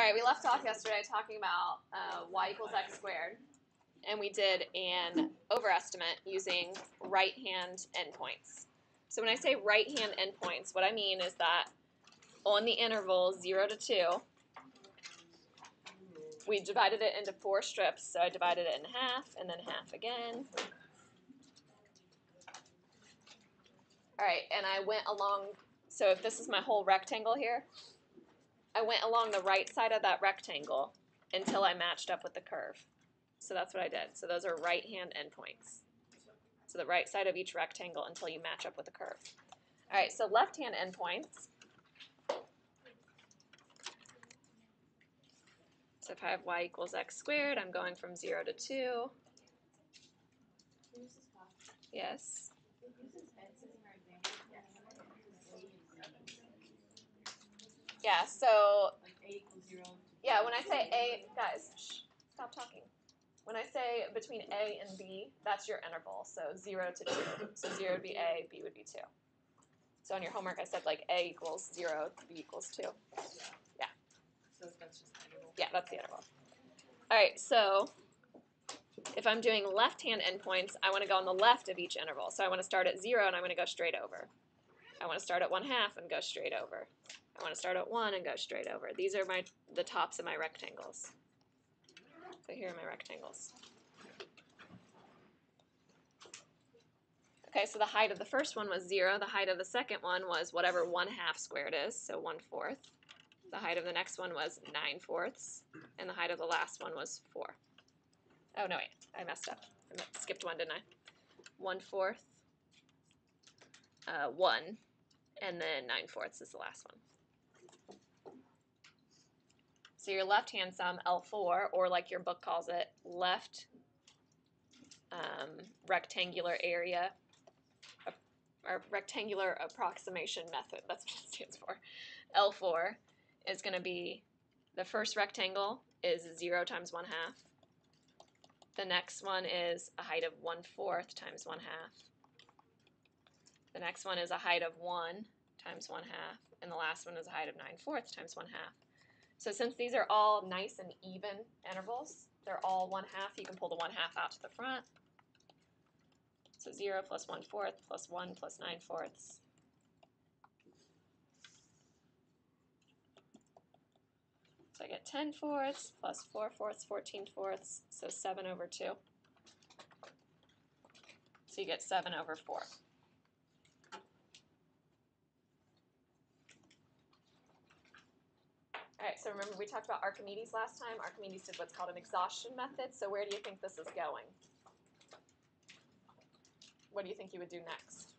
right, we left off yesterday talking about y equals x squared, and we did an overestimate using right-hand endpoints. So when I say right-hand endpoints, what I mean is that on the interval 0 to 2, we divided it into 4 strips. So I divided it in half, and then half again. All right, and I went along, so if this is my whole rectangle here, I went along the right side of that rectangle until I matched up with the curve. So that's what I did. So those are right-hand endpoints. So the right side of each rectangle until you match up with the curve. All right, so left-hand endpoints. So if I have y equals x squared, I'm going from 0 to 2. Yes. Yeah, so, yeah, when I say A, guys, shh, stop talking. When I say between A and B, that's your interval, so 0 to 2. So 0 would be A, B would be 2. So on your homework, I said like A equals 0, B equals 2. Yeah. So that's just the interval? Yeah, that's the interval. All right, so if I'm doing left-hand endpoints, I want to go on the left of each interval. So I want to start at 0 and I'm going to go straight over. I want to start at 1/2 and go straight over. I want to start at 1 and go straight over. These are the tops of my rectangles. So here are my rectangles. Okay, so the height of the first one was 0. The height of the second one was whatever 1/2 squared is, so 1/4. The height of the next one was 9/4, and the height of the last one was 4. Oh, no, wait, I messed up. I skipped one, didn't I? 1/4, 1, and then 9/4 is the last one. So your left-hand sum, L4, or like your book calls it, left rectangular area, or rectangular approximation method, that's what it stands for. L4 is going to be, the first rectangle is 0 times 1/2. The next one is a height of 1/4 times 1/2. The next one is a height of 1 times 1/2. And the last one is a height of 9/4 times 1/2. So since these are all nice and even intervals, they're all 1/2, you can pull the 1/2 out to the front. So 0 plus 1/4 plus 1 plus 9/4. So I get 10/4 plus 4/4, 14/4, so 7/2. So you get 7/4. All right, so remember we talked about Archimedes last time. Archimedes did what's called an exhaustion method. So where do you think this is going? What do you think you would do next?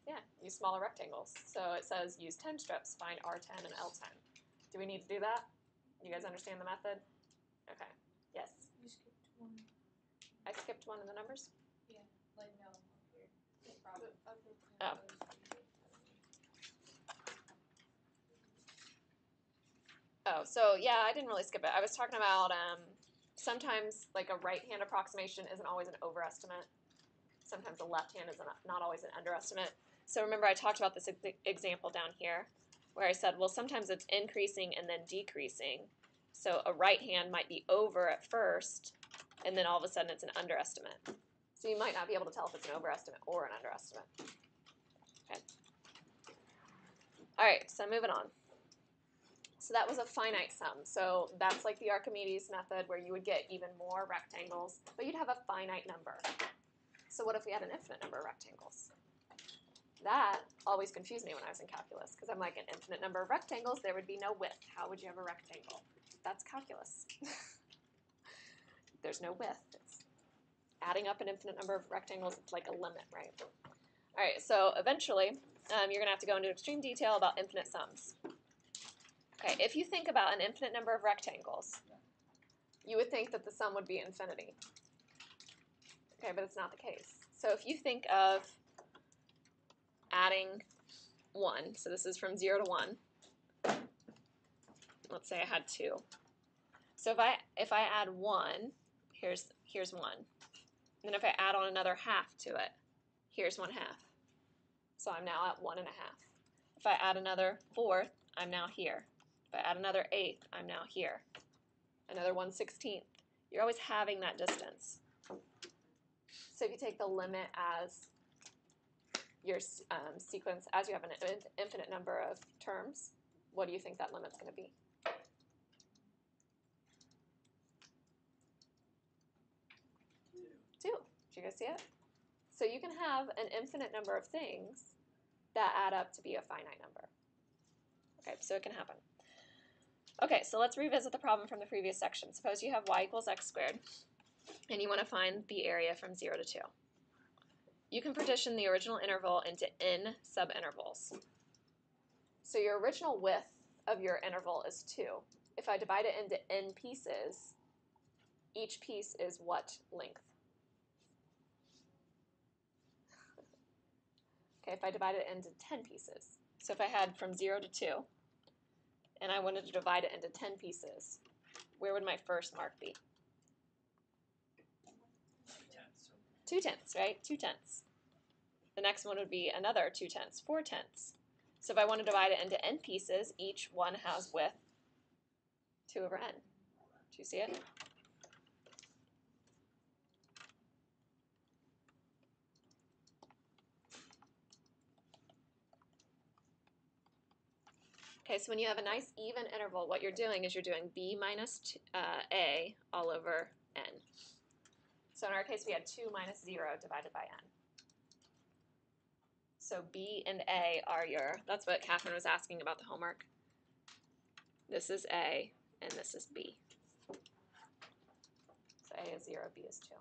Yeah, use smaller rectangles. So it says use 10 strips, find R10 and L10. Do we need to do that? You guys understand the method? Okay. Yes? You skipped one. I skipped one in the numbers? Yeah, like no, up here. Oh. Oh, so yeah, I didn't really skip it. I was talking about sometimes like a right-hand approximation isn't always an overestimate. Sometimes a left-hand is not always an underestimate. So remember I talked about this example down here where I said, well, sometimes it's increasing and then decreasing. So a right hand might be over at first, and then all of a sudden it's an underestimate. So you might not be able to tell if it's an overestimate or an underestimate. Okay. All right, so moving on. So that was a finite sum. So that's like the Archimedes method where you would get even more rectangles, but you'd have a finite number. So what if we had an infinite number of rectangles? That always confused me when I was in calculus, because I'm like, an infinite number of rectangles, there would be no width. How would you have a rectangle? That's calculus. There's no width. It's adding up an infinite number of rectangles, it's like a limit, right? All right, so eventually, you're going to have to go into extreme detail about infinite sums. Okay, if you think about an infinite number of rectangles, you would think that the sum would be infinity. Okay, but it's not the case. So if you think of adding 1, so this is from 0 to 1. Let's say I had 2. So if I add 1, here's 1. And then if I add on another half to it, here's 1/2. So I'm now at 1 1/2. If I add another fourth, I'm now here. If I add another 1/8, I'm now here. Another 1/16. You're always having that distance. So if you take the limit as your sequence, as you have an infinite number of terms, what do you think that limit's going to be? 2. Did you guys see it? So you can have an infinite number of things that add up to be a finite number. Okay, so it can happen. Okay, so let's revisit the problem from the previous section. Suppose you have y equals x squared, and you want to find the area from 0 to 2. You can partition the original interval into n subintervals. So your original width of your interval is 2. If I divide it into n pieces, each piece is what length? Okay, if I divide it into 10 pieces. So if I had from 0 to 2, and I wanted to divide it into 10 pieces, where would my first mark be? 2/10, right? 2/10. The next one would be another 2/10, 4/10. So if I want to divide it into n pieces, each one has width 2 over n. Do you see it? Okay, so when you have a nice even interval, what you're doing is you're doing b minus a all over n. So in our case, we had 2 minus 0 divided by n. So b and a are your, that's what Catherine was asking about the homework. This is a, and this is b. So a is 0, b is 2.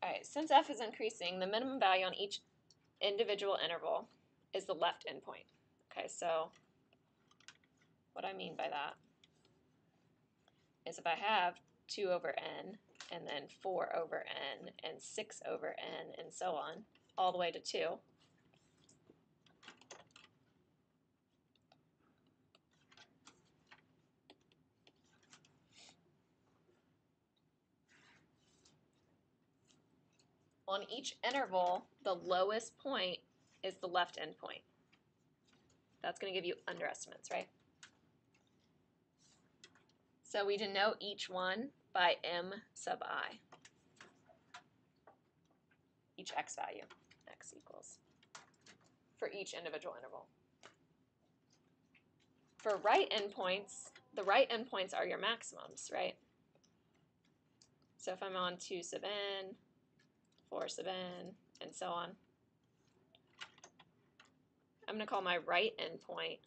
All right, since f is increasing, the minimum value on each individual interval is the left endpoint. Okay, so what I mean by that is if I have 2 over n, and then 4 over n, and 6 over n, and so on, all the way to 2, on each interval, the lowest point is the left endpoint. That's going to give you underestimates, right? So we denote each one by m sub I. Each x value, x equals, for each individual interval. For right endpoints, the right endpoints are your maximums, right? So if I'm on 2 sub n, 4 sub n, and so on, I'm going to call my right endpoint,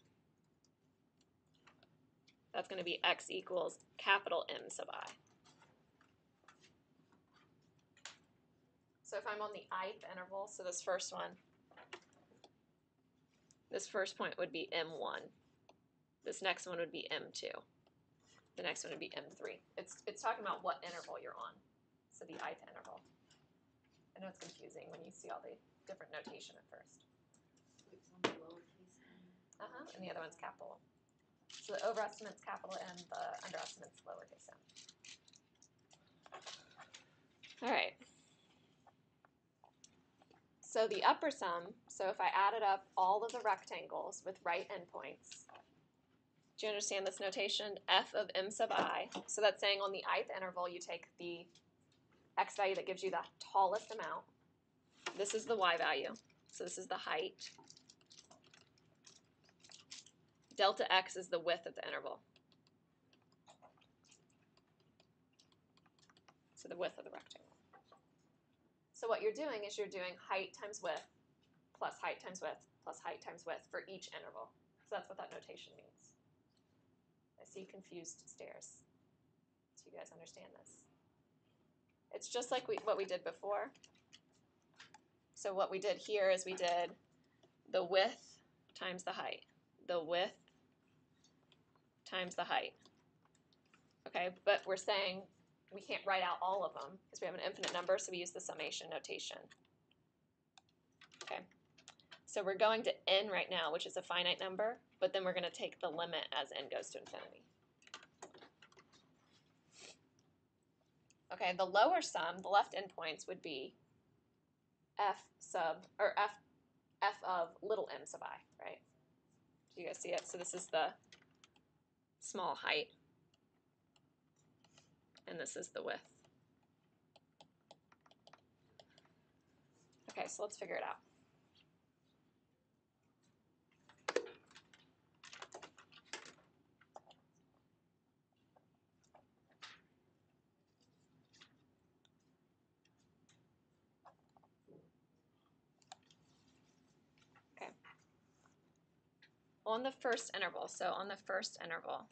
that's going to be x equals capital M sub I. So if I'm on the ith interval, so this first one, this first point would be M1. This next one would be M2. The next one would be M3. It's talking about what interval you're on. So the ith interval. I know it's confusing when you see all the different notation at first. And the other one's capital. So the overestimate's capital M, the underestimate's lowercase m. All right. So the upper sum, so if I added up all of the rectangles with right endpoints, do you understand this notation? F of m sub I. So that's saying on the ith interval, you take the x value that gives you the tallest amount. This is the y value. So this is the height. Delta x is the width of the interval. So the width of the rectangle. So what you're doing is you're doing height times width plus height times width plus height times width for each interval. So that's what that notation means. I see confused stares. So you guys understand this. It's just like what we did before. So what we did here is we did the width times the height. The width times the height. Okay, but we're saying we can't write out all of them because we have an infinite number, so we use the summation notation. Okay, so we're going to n right now, which is a finite number, but then we're going to take the limit as n goes to infinity. Okay, the lower sum, the left endpoints, would be f of little m sub I, right? Do you guys see it? So this is the small height, and this is the width. Okay, so let's figure it out. Okay. On the first interval, so on the first interval,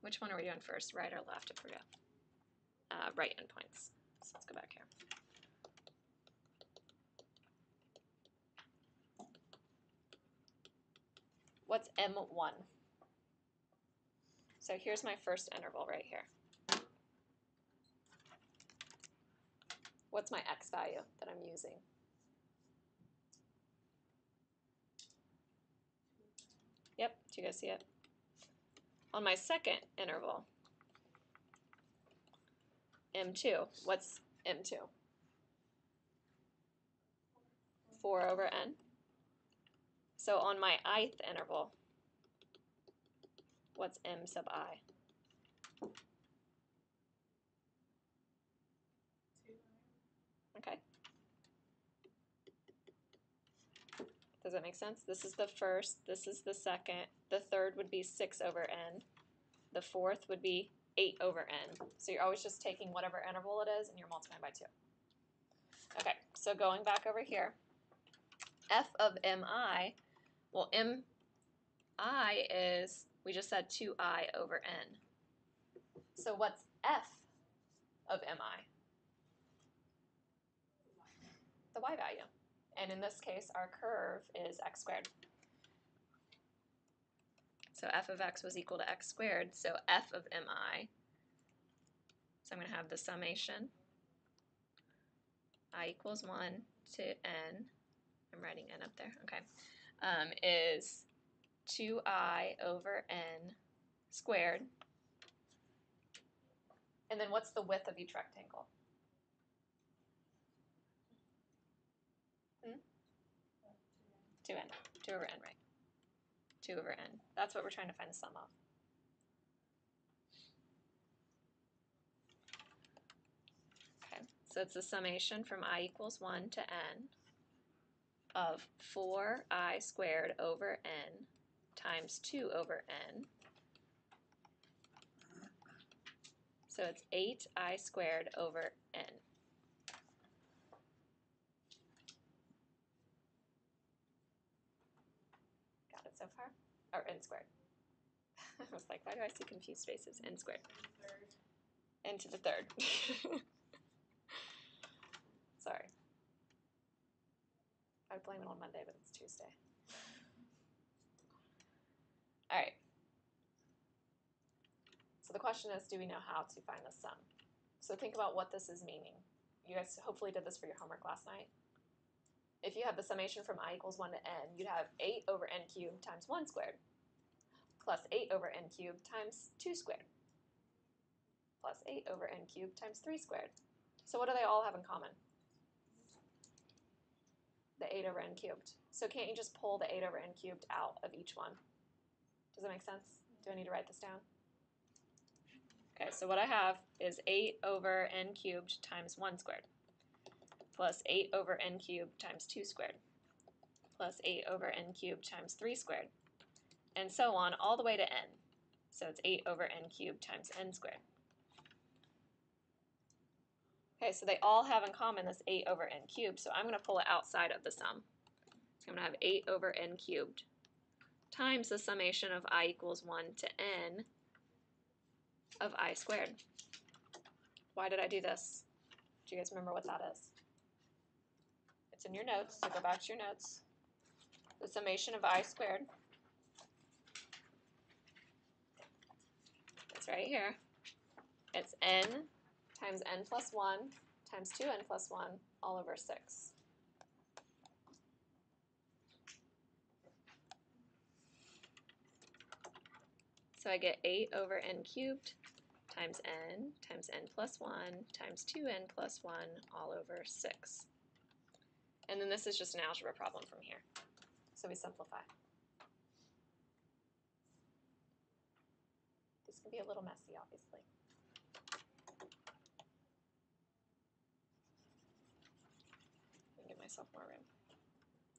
which one are we doing first, right or left? I forget. Right endpoints. So let's go back here. What's M1? So here's my first interval right here. What's my x value that I'm using? Yep, do you guys see it? On my second interval, M2, what's M2? 4 over n. So on my ith interval, what's M sub I? 2i. Okay. Does that make sense? This is the first, this is the second, the third would be 6 over n, the fourth would be 8 over n. So you're always just taking whatever interval it is and you're multiplying by 2. Okay, so going back over here, f of mi, well, mi is, we just said 2i over n. So what's f of mi? The y value. And in this case, our curve is x squared. So f of x was equal to x squared, so f of mi, so I'm going to have the summation, I equals 1 to n, I'm writing n up there, okay, is 2i over n squared. And then what's the width of each rectangle? 2n. 2 over n, right? 2 over n. That's what we're trying to find the sum of. Okay, so it's the summation from I equals 1 to n of 4i squared over n times 2 over n. So it's 8i squared over n. Got it so far? Or n squared. I was like, why do I see confused spaces? N squared. N to the third. Sorry. I would blame it on Monday, but it's Tuesday. All right. So the question is, do we know how to find the sum? So think about what this is meaning. You guys hopefully did this for your homework last night. If you have the summation from I equals 1 to n, you'd have 8 over n cubed times 1 squared plus 8 over n cubed times 2 squared plus 8 over n cubed times 3 squared. So what do they all have in common? The 8 over n cubed. So can't you just pull the 8 over n cubed out of each one? Does that make sense? Do I need to write this down? Okay, so what I have is 8 over n cubed times 1 squared plus 8 over n cubed times 2 squared plus 8 over n cubed times 3 squared, and so on all the way to n. So it's 8 over n cubed times n squared. Okay, so they all have in common this 8 over n cubed, so I'm going to pull it outside of the sum. So I'm going to have 8 over n cubed times the summation of I equals 1 to n of I squared. Why did I do this? Do you guys remember what that is? It's in your notes, so go back to your notes. The summation of I squared, it's right here. It's n times n plus 1 times 2n plus 1 all over 6. So I get 8 over n cubed times n plus 1 times 2n plus 1 all over 6. And then this is just an algebra problem from here. So we simplify. This can be a little messy, obviously. Let me give myself more room.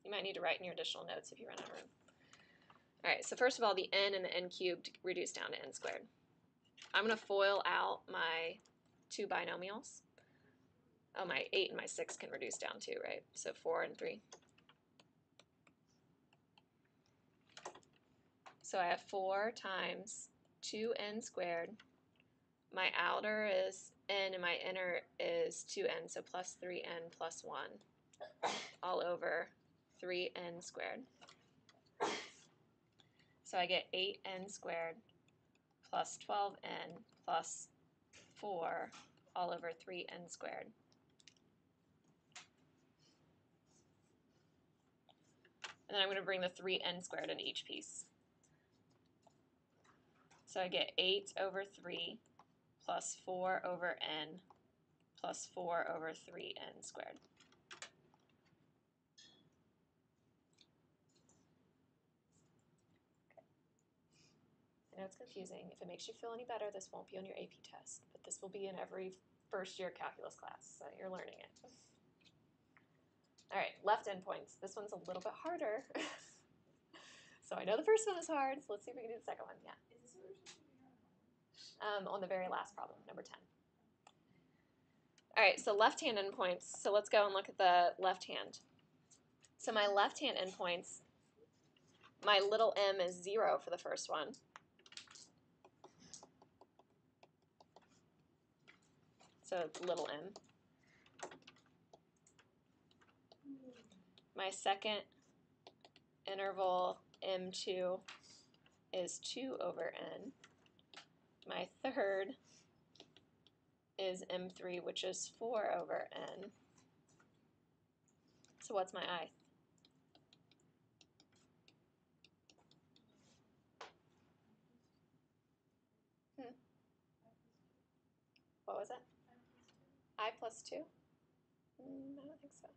You might need to write in your additional notes if you run out of room. All right, so first of all, the n and the n cubed reduce down to n squared. I'm going to FOIL out my two binomials. Oh, my 8 and my 6 can reduce down too, right? So 4 and 3. So I have 4 times 2n squared. My outer is n and my inner is 2n, so plus 3n plus 1 all over 3n squared. So I get 8n squared plus 12n plus 4 all over 3n squared. And then I'm going to bring the 3n squared into each piece. So I get 8 over 3 plus 4 over n plus 4 over 3n squared. I know it's confusing. If it makes you feel any better, this won't be on your AP test, but this will be in every first-year calculus class, so you're learning it. All right, left endpoints. This one's a little bit harder. So I know the first one is hard, so let's see if we can do the second one. Yeah. Is this On the very last problem, number 10. All right, so left-hand endpoints. So let's go and look at the left hand. So my left-hand endpoints, my little m is 0 for the first one. So it's little m. My second interval, m2, is 2 over n. My third is m3, which is 4 over n. So what's my ith? What was it? I plus 2? I don't think so.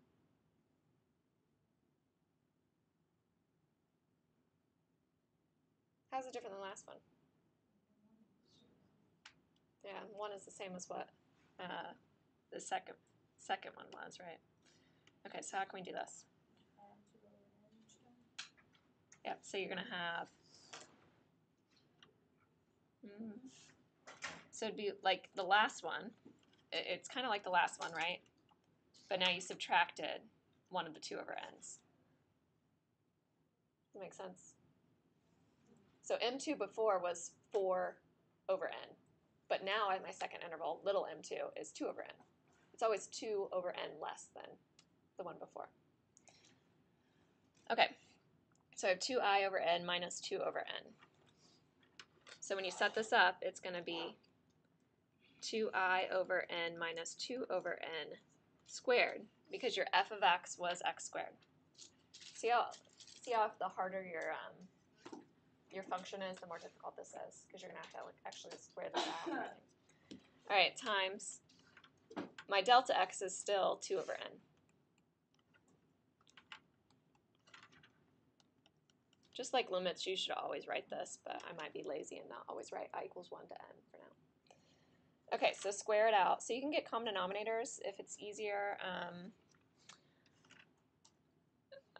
How's it different than the last one? Yeah, 1 is the same as what the second one was, right? Okay, so how can we do this? Yep, so you're going to have, so it'd be like the last one. It's kind of like the last one, right? But now you subtracted one of the 2 over n's. Does that make sense? So m2 before was 4 over n. But now at my second interval, little m2 is 2 over n. It's always 2 over n less than the one before. Okay, so I have 2I over n minus 2 over n. So when you set this up, it's going to be 2I over n minus 2 over n squared, because your f of x was x squared. See how the harder your function is, the more difficult this is, because you're going to have to actually square this out and everything. All right, times my delta x is still 2 over n. Just like limits, you should always write this, but I might be lazy and not always write I equals 1 to n for now. Okay, so square it out. So you can get common denominators if it's easier.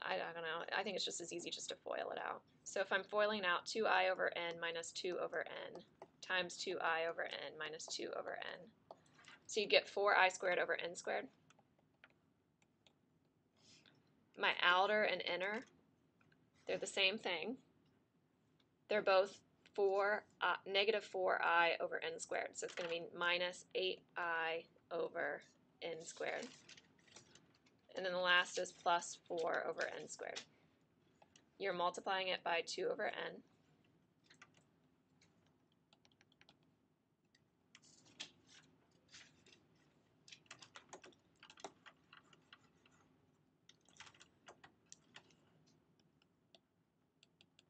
I don't know. I think it's just as easy just to FOIL it out. So if I'm FOILing out 2I over n minus 2 over n times 2I over n minus 2 over n. So you get 4I squared over n squared. My outer and inner, they're the same thing. They're both negative 4I over n squared. So it's going to be minus 8I over n squared. And then the last is plus 4 over n squared. You're multiplying it by 2 over n.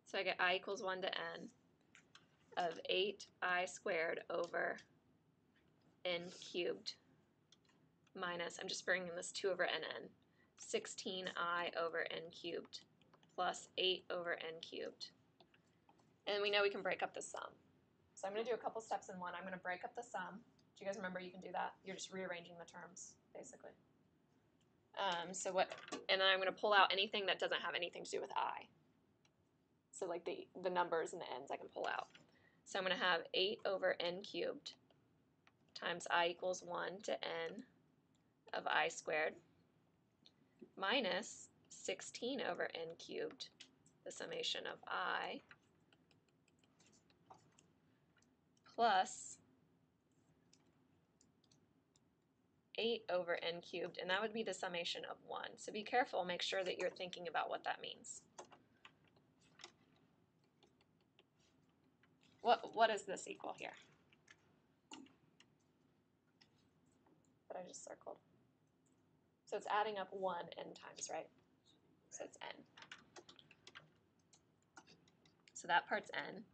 So I get I equals 1 to n of 8I squared over n cubed minus, I'm just bringing this 2 over n in, 16I over n cubed plus 8 over n cubed. And we know we can break up the sum. So I'm going to do a couple steps in one. I'm going to break up the sum. Do you guys remember you can do that? You're just rearranging the terms, basically. And then I'm going to pull out anything that doesn't have anything to do with I. So like the numbers and the ends I can pull out. So I'm going to have 8 over n cubed times I equals 1 to n of I squared minus 16 over n cubed, the summation of I, plus 8 over n cubed, and that would be the summation of 1. So be careful, make sure that you're thinking about what that means. What does this equal here? That I just circled. So it's adding up 1 n times, right? So it's n. So that part's n.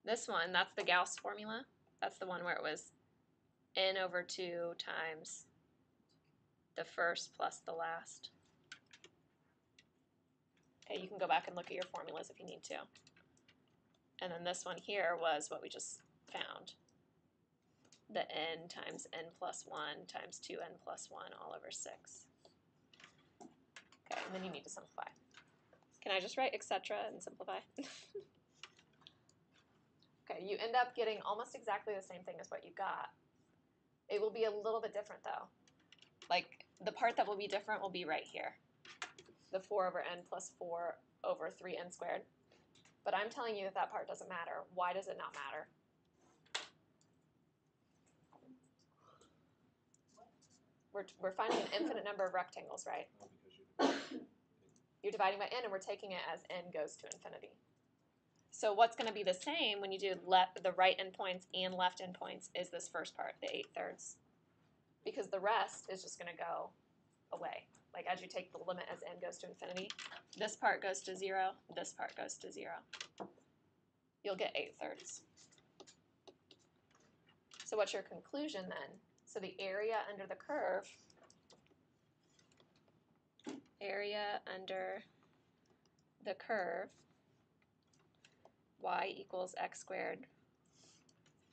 This one, that's the Gauss formula. That's the one where it was n over 2 times the first plus the last. Okay, you can go back and look at your formulas if you need to. And then this one here was what we just found. The n times n plus 1 times 2n plus 1 all over 6. Okay, and then you need to simplify. Can I just write etc. and simplify? Okay, you end up getting almost exactly the same thing as what you got. It will be a little bit different though. Like the part that will be different will be right here. The 4 over n plus 4 over 3n squared. But I'm telling you that that part doesn't matter. Why does it not matter? We're finding an infinite number of rectangles, right? You're dividing by n, and we're taking it as n goes to infinity. So what's going to be the same when you do the right endpoints and left endpoints is this first part, the 8/3. Because the rest is just going to go away. Like as you take the limit as n goes to infinity, this part goes to 0, this part goes to 0. You'll get 8/3. So what's your conclusion then? So the area under the curve, y equals x squared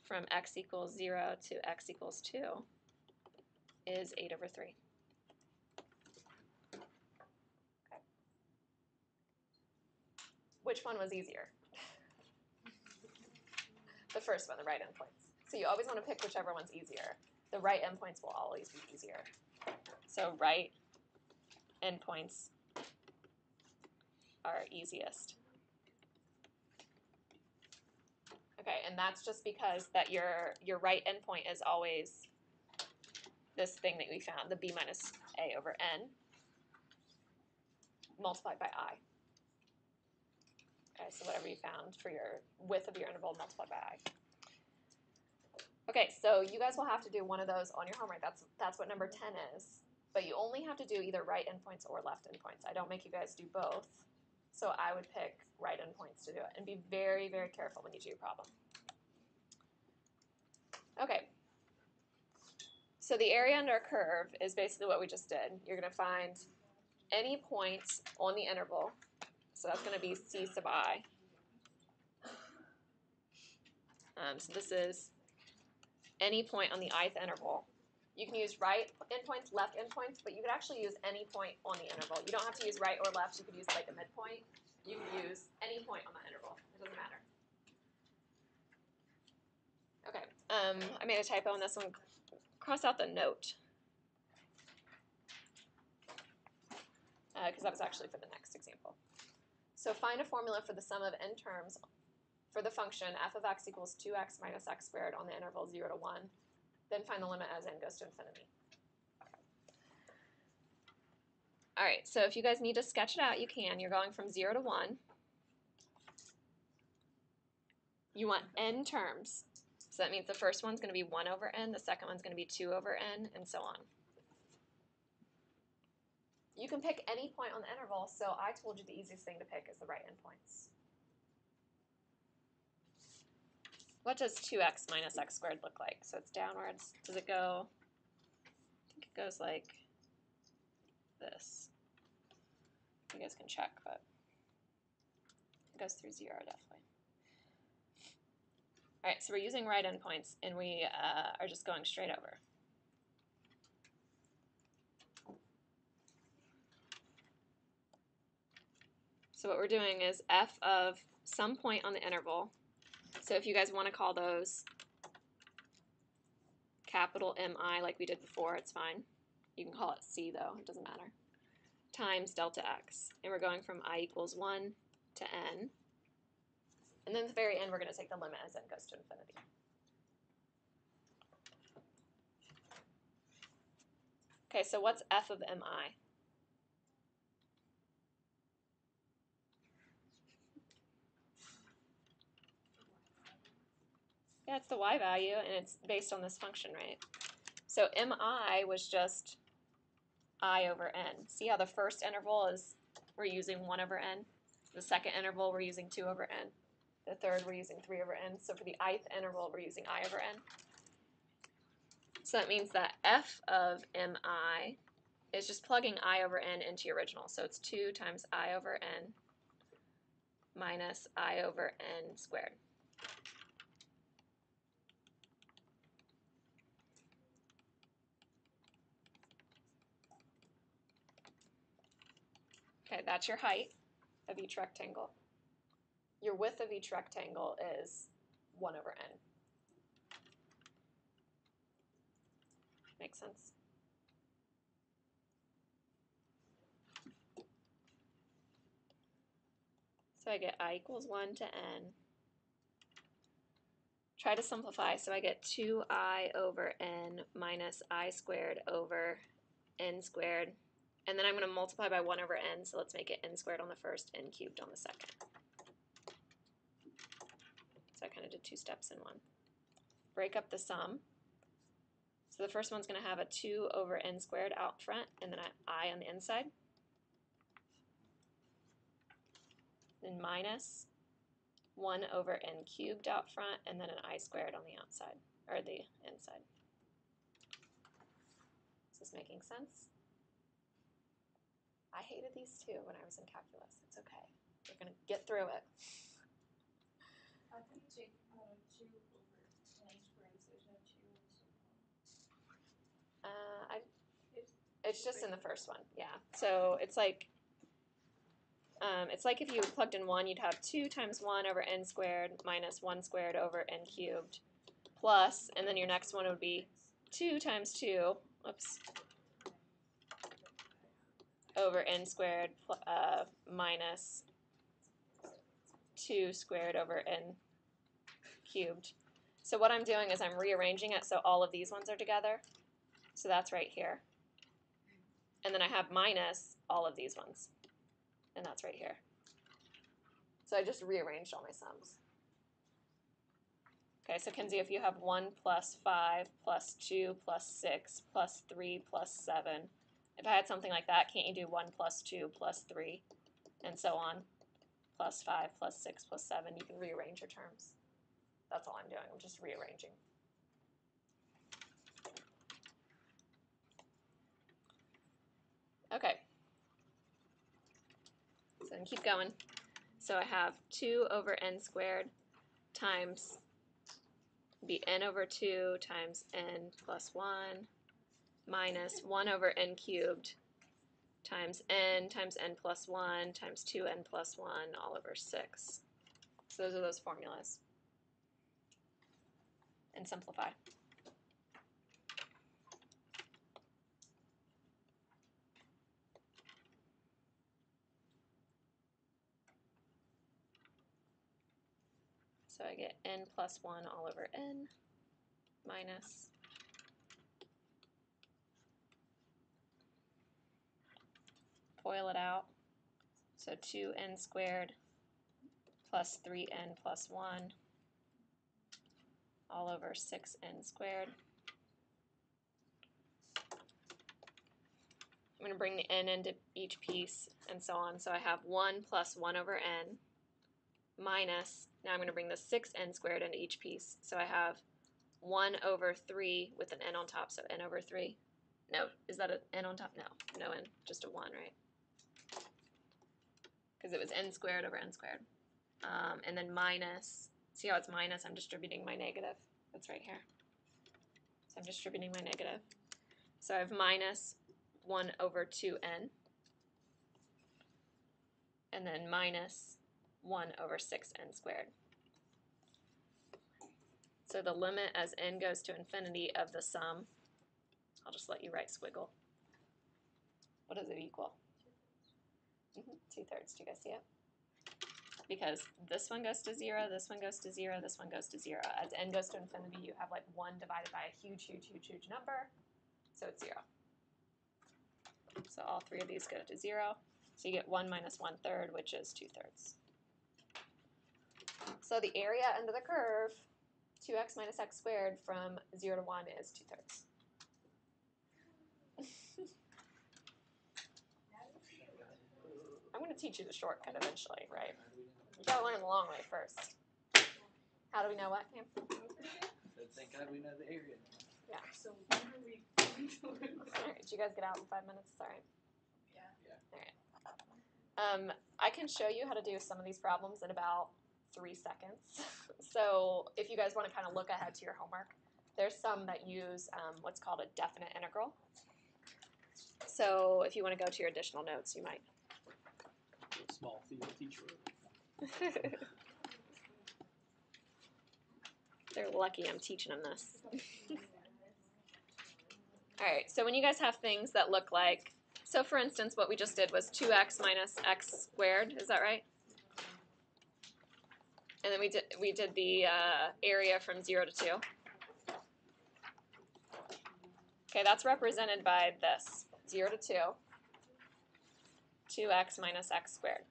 from x equals 0 to x equals 2 is 8 over 3. Okay. Which one was easier? The first one, the right endpoints. So you always want to pick whichever one's easier. The right endpoints will always be easier. So right endpoints are easiest. Okay, and that's just because that your right endpoint is always this thing that we found, the b minus a over n, multiplied by I. Okay, so whatever you found for your width of your interval multiplied by I. Okay, so you guys will have to do one of those on your homework. That's what number 10 is. But you only have to do either right endpoints or left endpoints. I don't make you guys do both. So I would pick right endpoints to do it. And be very, very careful when you do your problem. Okay. So the area under a curve is basically what we just did. You're going to find any points on the interval. So that's going to be c sub I. So this is any point on the ith interval. You can use right endpoints, left endpoints, but you could actually use any point on the interval. You don't have to use right or left. You could use like a midpoint. You could use any point on the interval. It doesn't matter. Okay, I made a typo on this one. Cross out the note. Because that was actually for the next example. So find a formula for the sum of n terms for the function f of x equals 2x minus x squared on the interval 0 to 1. Then find the limit as n goes to infinity. All right, so if you guys need to sketch it out, you can. You're going from 0 to 1. You want n terms. So that means the first one's going to be 1 over n, the second one's going to be 2 over n, and so on. You can pick any point on the interval, so I told you the easiest thing to pick is the right endpoints. What does 2x minus x squared look like? So it's downwards. Does it go? I think it goes like this. You guys can check, but it goes through 0 definitely. All right, so we're using right endpoints, and we are just going straight over. So what we're doing is f of some point on the interval. So if you guys want to call those capital MI like we did before, it's fine. You can call it C though, it doesn't matter. Times delta x. And we're going from I equals 1 to n. And then at the very end, we're going to take the limit as n goes to infinity. Okay, so what's f of mi? Yeah, it's the y value, and it's based on this function, right? So mi was just I over n. See how the first interval is we're using 1 over n? The second interval we're using 2 over n. The third we're using 3 over n. So for the ith interval we're using I over n. So that means that f of mi is just plugging I over n into your original. So it's 2 times I over n minus I over n squared. Okay, that's your height of each rectangle. Your width of each rectangle is 1 over n. Makes sense? So I get I equals 1 to n. Try to simplify, so I get 2I over n minus I squared over n squared. And then I'm going to multiply by 1 over n, so let's make it n squared on the first, n cubed on the second. So I kind of did 2 steps in one. Break up the sum. So the first one's going to have a 2 over n squared out front, and then an I on the inside. Then minus 1 over n cubed out front, and then an I squared on the outside, or the inside. Is this making sense? I hated these too when I was in calculus. It's okay. We're going to get through it. I think you take 2 over n squared, so there's no 2 and so on. It's just in the first one, yeah. So it's like if you plugged in 1, you'd have 2 times 1 over n squared minus 1 squared over n cubed plus, and then your next one would be 2 times 2, oops, over n squared minus 2 squared over n cubed. So what I'm doing is I'm rearranging it so all of these ones are together. So that's right here. And then I have minus all of these ones. And that's right here. So I just rearranged all my sums. Okay, so Kenzie, if you have 1 plus 5 plus 2 plus 6 plus 3 plus 7, if I had something like that, can't you do 1 plus 2 plus 3 and so on, plus 5 plus 6 plus 7? You can rearrange your terms. That's all I'm doing. I'm just rearranging. Okay. So then keep going. So I have 2 over n squared times be n over 2 times n plus 1 minus 1 over n cubed times n plus 1 times 2n plus 1 all over 6. So those are those formulas. And simplify. So I get n plus 1 all over n minus FOIL it out. So 2n squared plus 3n plus 1 all over 6n squared. I'm going to bring the n into each piece and so on. So I have 1 plus 1 over n minus, now I'm going to bring the 6n squared into each piece. So I have 1 over 3 with an n on top, so n over 3. No, is that an n on top? No, no n, just a 1, right? Because it was n squared over n squared. And then minus See how it's minus? I'm distributing my negative. It's right here. So I'm distributing my negative. So I have minus 1 over 2n. And then minus 1 over 6n squared. So the limit as n goes to infinity of the sum, I'll just let you write squiggle. What does it equal? 2/3. Do you guys see it? Because this one goes to 0, this one goes to 0, this one goes to 0. As n goes to infinity, you have like 1 divided by a huge, huge, huge, huge number, so it's 0. So all three of these go to 0. So you get 1 minus 1/3, which is 2/3. So the area under the curve, 2x minus x squared from 0 to 1 is 2/3. I'm going to teach you the shortcut eventually, right? You got to learn the long way first. How do we know what, Cam? Thank God we know the area. Yeah. So when are we going to learn this? All right, did you guys get out in 5 minutes? All right. Yeah. All right. I can show you how to do some of these problems in about 3 seconds. So if you guys want to kind of look ahead to your homework, there's some that use what's called a definite integral. So if you want to go to your additional notes, you might. Small field teacher. They're lucky I'm teaching them this. All right, so when you guys have things that look like, so for instance, what we just did was 2x minus x squared, is that right? And then we did the area from 0 to 2. Okay, that's represented by this, 0 to 2, 2x minus x squared.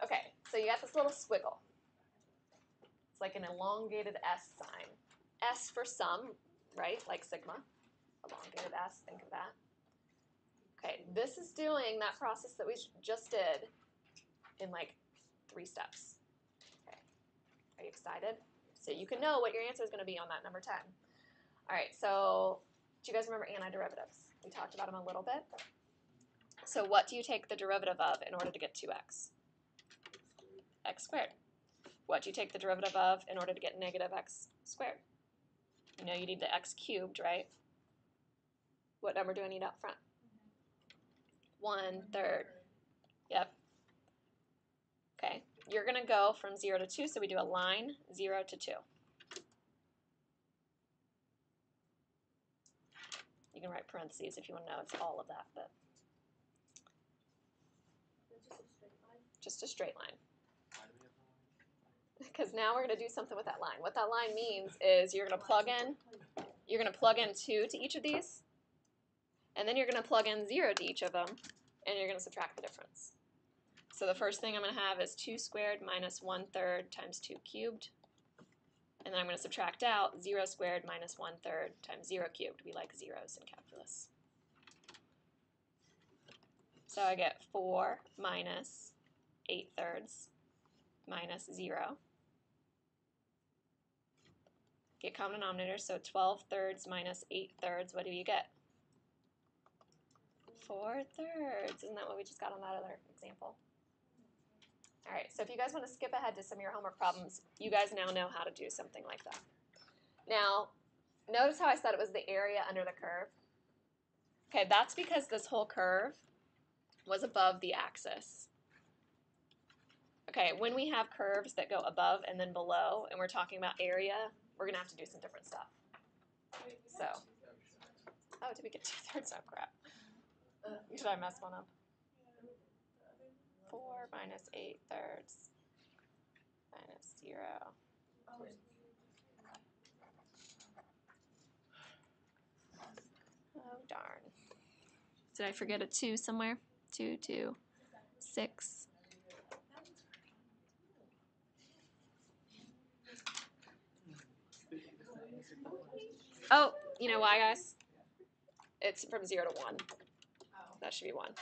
Okay, so you got this little squiggle. It's like an elongated S sign. S for sum, right, like sigma. Elongated S, think of that. Okay, this is doing that process that we just did in like 3 steps. Okay, are you excited? So you can know what your answer is going to be on that number 10. All right, so do you guys remember antiderivatives? We talked about them a little bit. So what do you take the derivative of in order to get 2x? X squared. What do you take the derivative of in order to get negative x squared? You know you need the x cubed, right? What number do I need up front? 1/3. Yep. Okay, you're going to go from 0 to 2, so we do a line 0 to 2. You can write parentheses if you want to know it's all of that, but just a straight line. Because now we're going to do something with that line. What that line means is you're going to plug in 2 to each of these, and then you're going to plug in 0 to each of them, and you're going to subtract the difference. So the first thing I'm going to have is 2 squared minus 1/3 times 2 cubed. And then I'm going to subtract out 0 squared minus 1/3 times 0 cubed. We like zeros in calculus. So I get 4 minus 8/3 minus 0. Get common denominator, so 12/3 minus 8/3, what do you get? 4/3. Isn't that what we just got on that other example? All right, so if you guys want to skip ahead to some of your homework problems, you guys now know how to do something like that. Now, notice how I said it was the area under the curve? Okay, that's because this whole curve was above the axis. Okay, when we have curves that go above and then below, and we're talking about area, we're going to have to do some different stuff. So, oh, did we get 2/3? Oh, crap. Did I mess one up? 4 minus 8/3 minus 0. Oh, darn. Did I forget a 2 somewhere? 2, 2, 6. Oh, you know why, guys? It's from 0 to 1. That should be 1.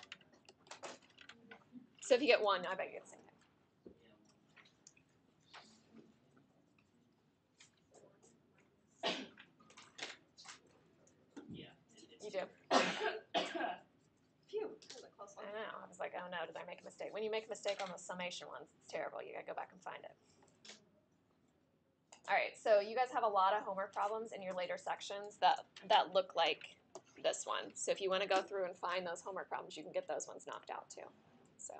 So if you get 1, I bet you get the same thing. You do? Phew, that was a close one. I know. I was like, oh no. no, did I make a mistake? When you make a mistake on those summation ones, it's terrible. You gotta go back and find it. All right, so you guys have a lot of homework problems in your later sections that look like this one. So if you want to go through and find those homework problems, you can get those ones knocked out too. So